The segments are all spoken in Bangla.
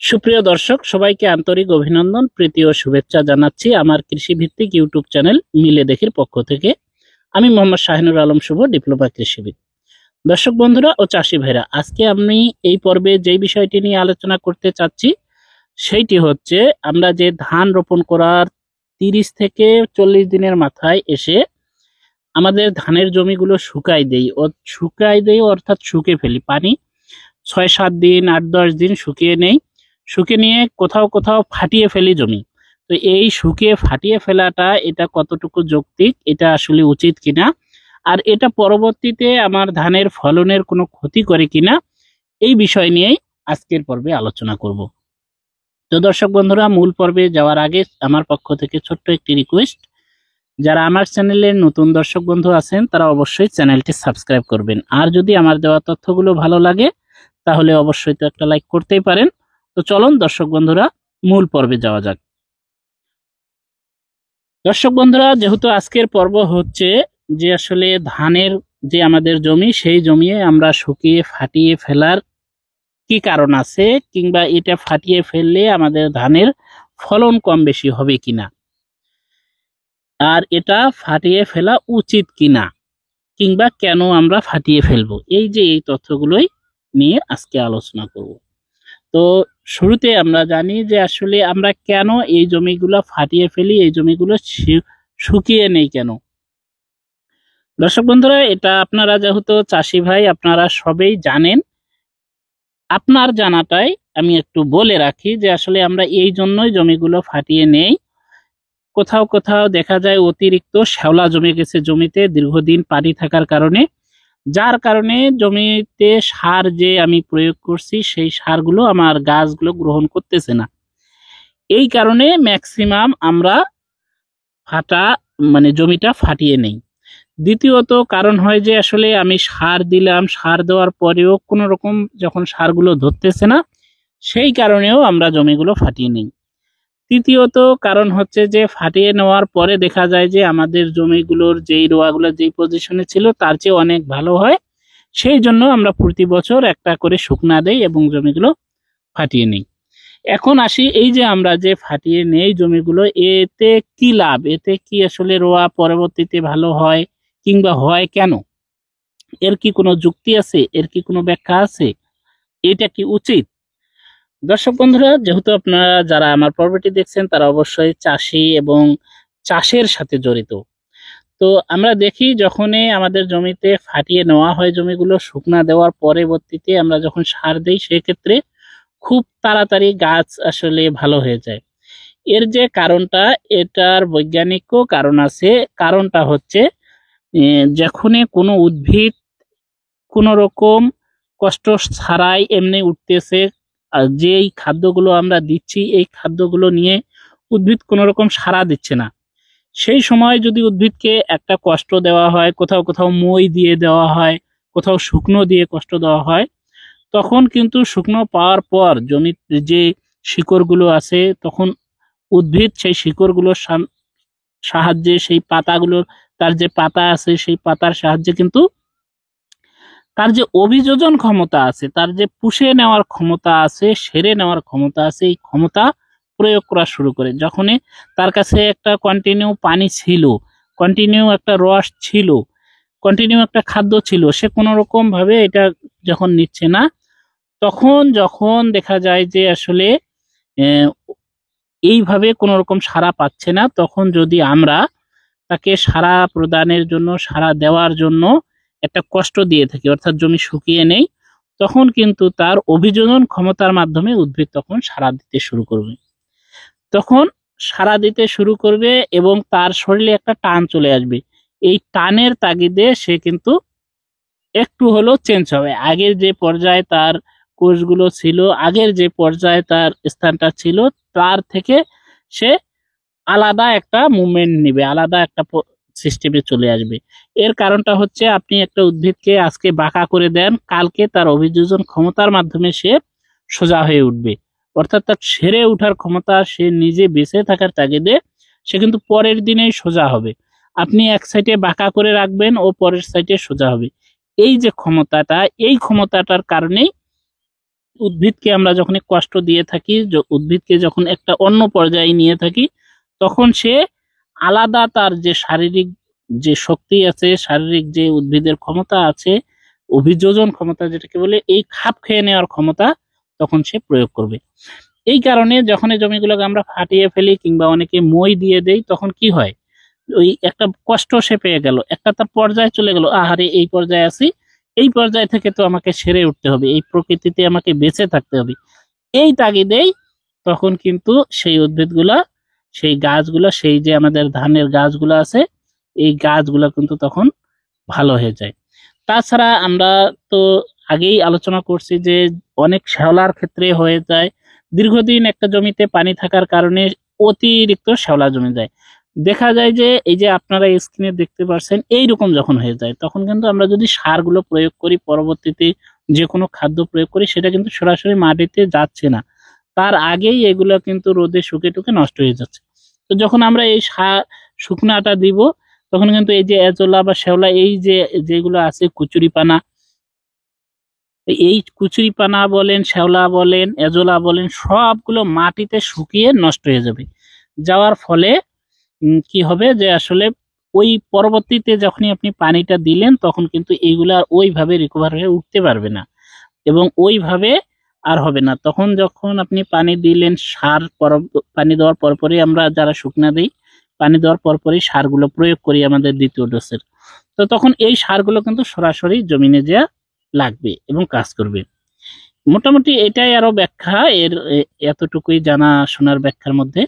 সুপ্রিয় দর্শক সবাইকে আন্তরিক অভিনন্দন, প্রীতি ও শুভেচ্ছা জানাচ্ছি আমার কৃষিভিত্তিক ইউটিউব চ্যানেল মিলে দেখির পক্ষ থেকে। আমি মোহাম্মদ শাহিনুর আলম শুভ, ডিপ্লোমা কৃষিবিদ। দর্শক বন্ধুরা ও চাষি ভাইরা, আজকে আমি এই পর্বে যেই বিষয়টি নিয়ে আলোচনা করতে চাচ্ছি সেইটি হচ্ছে, আমরা যে ধান রোপণ করার 30 থেকে 40 দিনের মাথায় এসে আমাদের ধানের জমিগুলো শুকাই দেই অর্থাৎ শুকে ফেলি। পানি 6-7 দিন 8-10 দিন শুকিয়ে নেই, শুকিয়ে নিয়ে কোথাও কোথাও ফাটিয়ে ফেলি জমি। তো এই শুকিয়ে ফাটিয়ে ফেলাটা এটা কতটুকু যৌক্তিক, এটা আসলে উচিত কিনা, আর এটা পরবর্তীতে আমার ধানের ফলনের কোনো ক্ষতি করে কিনা, এই বিষয় নিয়েই আজকের পর্বে আলোচনা করব। তো দর্শক বন্ধুরা, মূল পর্বে যাওয়ার আগে আমার পক্ষ থেকে ছোট্ট একটি রিকোয়েস্ট, যারা আমার চ্যানেলের নতুন দর্শক বন্ধু আছেন তারা অবশ্যই চ্যানেলটি সাবস্ক্রাইব করবেন। আর যদি আমার দেওয়া তথ্যগুলো ভালো লাগে তাহলে অবশ্যই তো একটা লাইক করতেই পারেন। তো চলুন দর্শক বন্ধুরা, মূল পর্বে যাওয়া যাক। দর্শক বন্ধুরা, যেহেতু আজকের পর্ব হচ্ছে যে আসলে ধানের যে আমাদের জমি, সেই জমি আমরা শুকিয়ে ফাটিয়ে ফেলার কি কারণ আছে, কিংবা এটা ফাটিয়ে ফেললে আমাদের ধানের ফলন কম বেশি হবে কিনা, আর এটা ফাটিয়ে ফেলা উচিত কিনা, কিংবা কেন আমরা ফাটিয়ে ফেলবো, এই তথ্যগুলোই নিয়ে আজকে আলোচনা করব। তো শুরুতে আমরা জানি যে আসলে আমরা কেন এই জমিগুলো ফাটিয়ে ফেলি, এই জমিগুলো শুকিয়ে নেই কেন। দর্শক বন্ধুরা, এটা আপনারা যেহেতু চাষি ভাই, আপনারা সবেই জানেন। আপনার জানাটাই আমি একটু বলে রাখি যে আসলে আমরা এই জন্যই জমিগুলো ফাটিয়ে নেই। কোথাও কোথাও দেখা যায় অতিরিক্ত শ্যাওলা জমে গেছে জমিতে দীর্ঘদিন পানি থাকার কারণে, যার কারণে জমিতে সার যে আমি প্রয়োগ করছি সেই সারগুলো আমার গাছগুলো গ্রহণ করতেছে না। এই কারণে ম্যাক্সিমাম আমরা ফাটা জমিটা ফাটিয়ে নেই। দ্বিতীয়ত কারণ হয় যে আসলে আমি সার দিলাম, সার দেওয়ার পরেও কোনো রকম যখন সারগুলো ধরতেছে না, সেই কারণেও আমরা জমিগুলো ফাটিয়ে নিই। তৃতীয়ত কারণ হচ্ছে যে ফাটিয়ে নেওয়ার পরে দেখা যায় যে আমাদের জমিগুলোর যেই রোয়াগুলো যেই পজিশনে ছিল তার চেয়ে অনেক ভালো হয়, সেই জন্য আমরা প্রতি বছর একটা করে শুকনা দেই এবং জমিগুলো ফাটিয়ে নিই। এখন আসি, এই যে আমরা যে ফাটিয়ে নেই জমিগুলো, এতে কি লাভ, এতে কি আসলে রোয়া পরবর্তীতে ভালো হয়, কিংবা হয় কেন, এর কি কোনো যুক্তি আছে, এর কি কোনো ব্যাখ্যা আছে, এটা কি উচিত? দর্শক বন্ধুরা, যেহেতু আপনারা যারা আমার পর্বটি দেখছেন তারা অবশ্যই চাষি এবং চাষের সাথে জড়িত। তো আমরা দেখি যখনই আমাদের জমিতে ফাটিয়ে নেওয়া হয় জমিগুলো, শুকনা দেওয়ার পরবর্তীতে আমরা যখন সার দিই সেক্ষেত্রে খুব তাড়াতাড়ি গাছ আসলে ভালো হয়ে যায়। এর যে কারণটা, এটার বৈজ্ঞানিকও কারণ আছে। কারণটা হচ্ছে যখনই কোনো উদ্ভিদ কোনো রকম কষ্ট ছাড়াই এমনি উঠতেছে, আর যেই খাদ্যগুলো আমরা দিচ্ছি এই খাদ্যগুলো নিয়ে উদ্ভিদ কোনো রকম সাড়া দিচ্ছে না, সেই সময় যদি উদ্ভিদকে একটা কষ্ট দেওয়া হয়, কোথাও কোথাও মই দিয়ে দেওয়া হয়, কোথাও শুকনো দিয়ে কষ্ট দেওয়া হয়, তখন কিন্তু শুকনো পাওয়ার পর জমির যে শিকড়গুলো আছে, তখন উদ্ভিদ সেই শিকড়গুলোর সাহায্যে সেই পাতাগুলোর, তার যে পাতা আছে সেই পাতার সাহায্যে কিন্তু তার যে অভিযোজন ক্ষমতা আছে, তার যে পুষে নেওয়ার ক্ষমতা আছে, সেরে নেওয়ার ক্ষমতা আছে, এই ক্ষমতা প্রয়োগ করা শুরু করে। যখনই তার কাছে একটা কন্টিনিউ পানি ছিল, কন্টিনিউ একটা রস ছিল, কন্টিনিউ একটা খাদ্য ছিল, সে কোনো রকম ভাবে এটা যখন নিচ্ছে না, তখন যখন দেখা যায় যে আসলে আহ, এইভাবে কোনো রকম সাড়া পাচ্ছে না, তখন যদি আমরা তাকে সাড়া প্রদানের জন্য, সাড়া দেওয়ার জন্য একটা কষ্ট দিয়ে থাকি, অর্থাৎ জমি শুকিয়ে নেই, তখন কিন্তু তার অভিযোজন ক্ষমতার মাধ্যমে উদ্ভিদ তখন সাড়া দিতে শুরু করবে। তখন সাড়া দিতে শুরু করবে এবং তার শরীরে একটা টান চলে আসবে। এই টানের তাগিদে সে কিন্তু একটু হলেও চেঞ্জ হবে। আগের যে পর্যায়ে তার কোষগুলো ছিল, আগের যে পর্যায়ে তার স্থানটা ছিল, তার থেকে সে আলাদা একটা মুভমেন্ট নিবে, আলাদা একটা সিস্টেমে চলে আসবে। এর কারণটা হচ্ছে, আপনি একটা উদ্ভিদকে আজকে বাঁকা করে দেন, কালকে তার অভিযোজন ক্ষমতার মাধ্যমে সে সোজা হয়ে উঠবে, অর্থাৎ তার সেরে ওঠার ক্ষমতা, সে নিজে বেঁচে থাকার তাগিদে সে কিন্তু পরের দিনেই সোজা হবে। আপনি এক সাইডে বাঁকা করে রাখবেন, ও পরের সাইডে সোজা হবে। এই যে ক্ষমতাটা, এই ক্ষমতাটার কারণেই উদ্ভিদকে আমরা যখন কষ্ট দিয়ে থাকি, উদ্ভিদকে যখন একটা অন্য পর্যায়ে নিয়ে থাকি, তখন সে আলাদা তার যে শারীরিক যে শক্তি আছে, শারীরিক যে উদ্ভিদের ক্ষমতা আছে, অভিযোজন ক্ষমতা যেটাকে বলে, এই খাপ খেয়ে নেওয়ার ক্ষমতা তখন সে প্রয়োগ করবে। এই কারণে যখন এই জমিগুলোকে আমরা ফাটিয়ে ফেলি কিংবা অনেকে মই দিয়ে দেই, তখন কি হয়, ওই একটা কষ্ট সে পেয়ে গেল, একটা তার পর্যায়ে চলে গেল, আহারে এই পর্যায়ে আছি, এই পর্যায় থেকে তো আমাকে সেরে উঠতে হবে, এই প্রকৃতিতে আমাকে বেঁচে থাকতে হবে, এই তাগিদেই তখন কিন্তু সেই উদ্ভিদগুলা, সেই গাছগুলো, সেই যে আমাদের ধানের গাছগুলো আছে, এই গাছগুলো কিন্তু তখন ভালো হয়ে যায়। তাছাড়া আমরা তো আগেই আলোচনা করছি যে অনেক শ্যাওলার ক্ষেত্রে হয়ে যায়, দীর্ঘদিন একটা জমিতে পানি থাকার কারণে অতিরিক্ত শ্যাওলা জমে যায়। দেখা যায় যে এই যে আপনারা স্ক্রিনে দেখতে পাচ্ছেন, এইরকম যখন হয়ে যায়, তখন কিন্তু আমরা যদি সারগুলো প্রয়োগ করি, পরবর্তীতে যে কোনো খাদ্য প্রয়োগ করি, সেটা কিন্তু সরাসরি মাটিতে যাচ্ছে না, তার আগেই এগুলো কিন্তু রোদে শুকে টুকে নষ্ট হয়ে যাচ্ছে। তো যখন আমরা এই শুকনাটা দিব, তখন কিন্তু এই যে এজোলা বা শ্যাওলা, এই যে যেগুলো আছে কুচুরিপানা, এই কুচুরিপানা বলেন, শ্যাওলা বলেন, এজোলা বলেন, সবগুলো মাটিতে শুকিয়ে নষ্ট হয়ে যাবে। যাওয়ার ফলে কি হবে যে আসলে ওই পরবর্তীতে যখনই আপনি পানিটা দিলেন, তখন কিন্তু এইগুলা ওইভাবে রিকভার হয়ে উঠতে পারবে না এবং ওইভাবে আর হবে না। তখন যখন আপনি পানি দিলেন, পানি দেওয়ার পরপরই আমরা যারা শুকনা দিই, পানি দেওয়ার পরপরই সারগুলো প্রয়োগ করি আমাদের দ্বিতীয় ডোজের, তো তখন এই সারগুলো কিন্তু সরাসরি জমিনে যা লাগবে এবং কাজ করবে। মোটামুটি এটাই আরো ব্যাখ্যা, এতটুকুই জানা শোনার ব্যাখ্যার মধ্যে,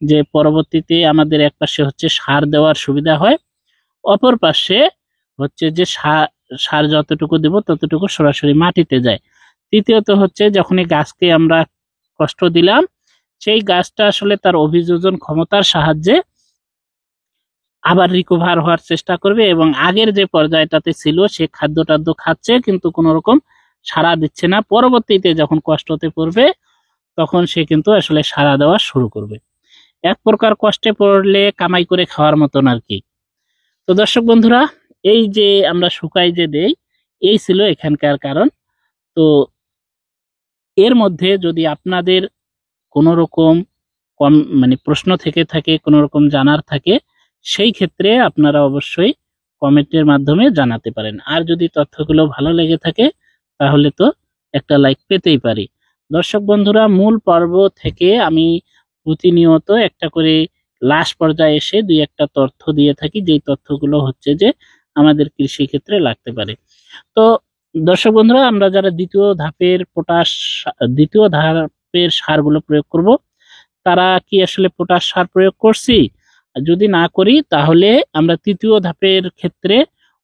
যে পরবর্তীতে আমাদের এক পাশে হচ্ছে সার দেওয়ার সুবিধা হয়, অপর পাশে হচ্ছে যে সার যতটুকু দেব ততটুকু সরাসরি মাটিতে যায়। তৃতীয়ত হচ্ছে যখনই গাছকে আমরা কষ্ট দিলাম, সেই গাছটা আসলে তার অভিযোজন ক্ষমতার সাহায্যে আবার রিকভার হওয়ার চেষ্টা করবে এবং আগের যে পর্যায়টাতে ছিল সে খাদ্য টাদ্য খাচ্ছে কিন্তু কোনো রকম সাড়া দিচ্ছে না, পরবর্তীতে যখন কষ্টতে পড়বে তখন সে কিন্তু আসলে সাড়া দেওয়া শুরু করবে। এক প্রকার কষ্টে পড়লে কামাই করে খাওয়ার মতন আর কি। তো দর্শক বন্ধুরা, এই যে আমরা শুকাই যে দেই, এই ছিল এখানকার কারণ। তো এর মধ্যে যদি আপনাদের কোনো রকম কম মানে প্রশ্ন থেকে থাকে, কোনো রকম জানার থাকে, সেই ক্ষেত্রে আপনারা অবশ্যই কমেন্টের মাধ্যমে জানাতে পারেন। আর যদি তথ্যগুলো ভালো লেগে থাকে তাহলে তো একটা লাইক পেতেই পারি। দর্শক বন্ধুরা, মূল পর্ব থেকে আমি প্রতিনিয়ত একটা করে লাস্ট পর্যায়ে এসে দুই একটা তথ্য দিয়ে থাকি, যেই তথ্যগুলো হচ্ছে যে আমাদের কৃষি ক্ষেত্রে লাগতে পারে। তো দর্শক বন্ধুরা, আমরা যারা দ্বিতীয় ধাপের সারগুলো প্রয়োগ করব, তারা কি আসলে পটাশ সার প্রয়োগ করছি? যদি না করি তাহলে আমরা তৃতীয় ধাপের ক্ষেত্রে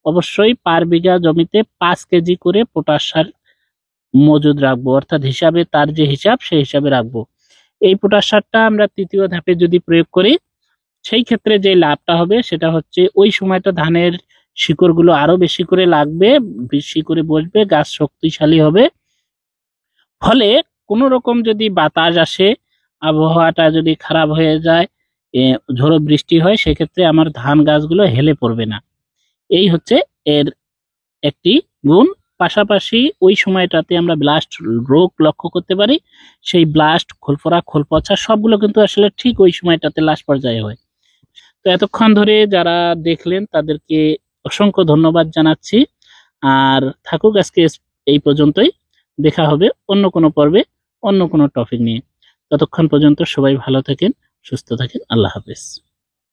অবশ্যই পার বিঘা জমিতে 5 কেজি করে পটাশ সার মজুদ রাখবো, অর্থাৎ হিসাবে তার যে হিসাব সেই হিসাবে রাখবো। এই পটাশ সারটা আমরা তৃতীয় ধাপে যদি প্রয়োগ করি, সেই ক্ষেত্রে যে লাভটা হবে সেটা হচ্ছে ওই সময়টা ধানের শিকড়গুলো আরো বেশি করে লাগবে, বেশি করে বসবে, গাছ শক্তিশালী হবে। ফলে কোনো রকম যদি বাতাস আসে, আবহাওয়াটা যদি খারাপ হয়ে যায়, ঝড়ো বৃষ্টি হয়, সেক্ষেত্রে আমার ধান গাছগুলো হেলে পড়বে না। এই হচ্ছে এর একটি গুণ। পাশাপাশি ওই সময়টাতে আমরা ব্লাস্ট রোগ লক্ষ্য করতে পারি, সেই ব্লাস্ট, খোলপড়া, খোল পচা সবগুলো কিন্তু আসলে ঠিক ওই সময়টাতে লাস্ট পর্যায়ে হয়। তো এতক্ষণ ধরে যারা দেখলেন তাদেরকে অসংখ্য ধন্যবাদ জানাচ্ছি। আর থাকুক আজকে এই পর্যন্তই, দেখা হবে অন্য কোনো পর্বে অন্য কোনো টপিক নিয়ে। ততক্ষণ পর্যন্ত সবাই ভালো থাকেন, সুস্থ থাকেন, আল্লাহ হাফেজ।